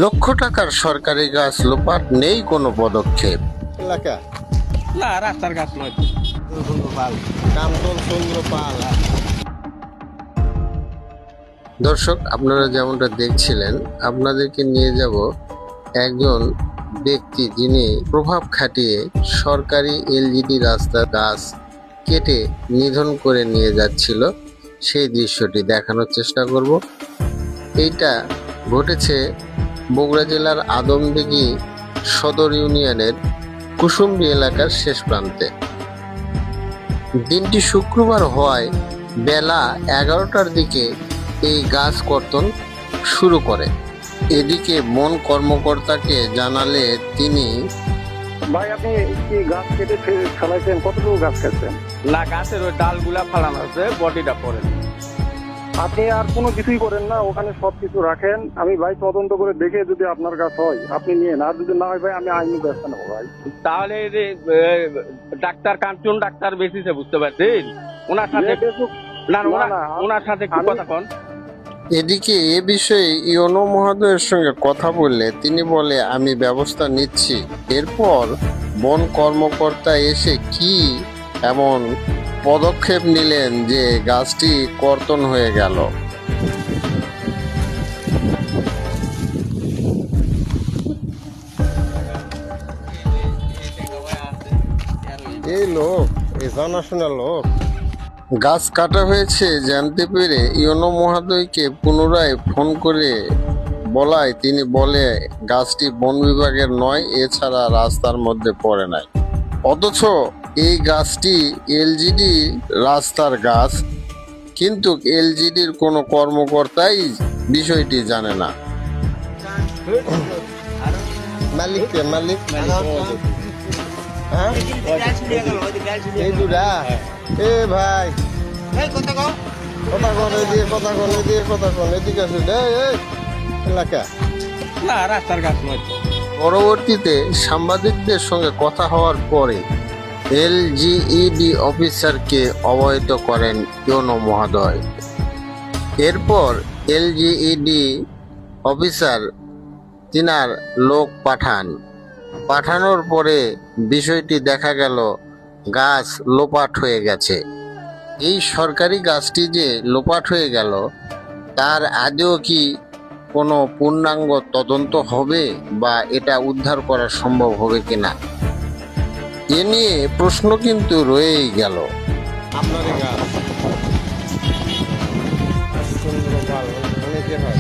লক্ষ টাকার সরকারি গাছ লোপাট, নেই কোনো পদক্ষেপ। এলাকা না রাস্তার গাছ নয়। চন্দ্রপাল, কামতল চন্দ্রপাল। দর্শক, আপনারা যেমনটা দেখছিলেন, আপনাদেরকে নিয়ে যাব একজন ব্যক্তি যিনি প্রভাব খাটিয়ে সরকারি এলজিডি রাস্তার গাছ কেটে নিধন করে নিয়ে যাচ্ছিল, সেই দৃশ্যটি দেখানোর চেষ্টা করব। এইটা ঘটেছে বগুড়া জেলার আদমদিঘি সদর ইউনিয়নের কুসুমডি এলাকার শেষ প্রান্তে। দিনটি শুক্রবার হওয়ায় বেলা 11টার দিকে এই গাছ কর্তন শুরু করে। এদিকে বন কর্মকর্তাকে জানালে তিনি, ভাই আপনি কি গাছ কেটে ফেলাইছেন? কতটুকু গাছ কাটছেন? না, গাছের ওই ডালগুলা ফালানো আছে, বডিটা পড়ে। আপনি আর কোনো কিছুই করেন না, ওখানে সবকিছু রাখেন। আমি ভাই তদন্ত করে দেখে যদি আপনার গাছ হয় আপনি নিয়ে, আর যদি না হয় ভাই আমি আইনি ব্যবস্থা নেবো ভাই। তাহলে এই যে, ডাক্তার কাঞ্চন ডাক্তার বেশিছে, বুঝতে পারছেন? ওনার সাথে না, ওনার সাথে একটু কথা কন। এদিকে এ বিষয়ে ইওনো মহোদয়ের সঙ্গে কথা বললে তিনি বলে, আমি ব্যবস্থা নিচ্ছি। এরপর বন কর্মকর্তা এসে কি এমন পদক্ষেপ নিলেন যে গাছটি কর্তন হয়ে গেল। এই লোক, এই জানাশোনা লোক। গাছ কাটা হয়েছে জানতে পেরে ইওনো মহোদয়কে পুনরায় ফোন করে বলায় তিনি বলে, গাছটি বন বিভাগের নয়, এছাড়া রাস্তার মধ্যে পড়ে নাই। অথচ এই গাছটি এলজিডি রাস্তার গাছ, কিন্তু এলজিডির কোনো কর্মকর্তাই বিষয়টি জানে না। মালিককে মালিক হ্যাঁ এই দুটা। এ ভাই কথা কন, এদিকে কথা কন, এদিকে কথা কন, এদিকে আসুন। এই এলাকা না রাস্তার গাছ নয়। পরবর্তীতে সাংবাদিকদের সঙ্গে কথা হওয়ার পরে এলজিইডি অফিসারকে অবহিত করেন ইওনো মহোদয়। এরপর এলজিইডি অফিসার তিনার লোক পাঠানোর পরে বিষয়টি দেখা গেল গাছ লোপাট হয়ে গেছে। এই সরকারি গাছটি যে লোপাট হয়ে গেল, তার আদৌ কি কোনো পূর্ণাঙ্গ তদন্ত হবে বা এটা উদ্ধার করা সম্ভব হবে কিনা, এ নিয়ে প্রশ্ন কিন্তু রয়েই গেল। আপনারই গাছ চন্দ্রপাল, অনেকে হয়।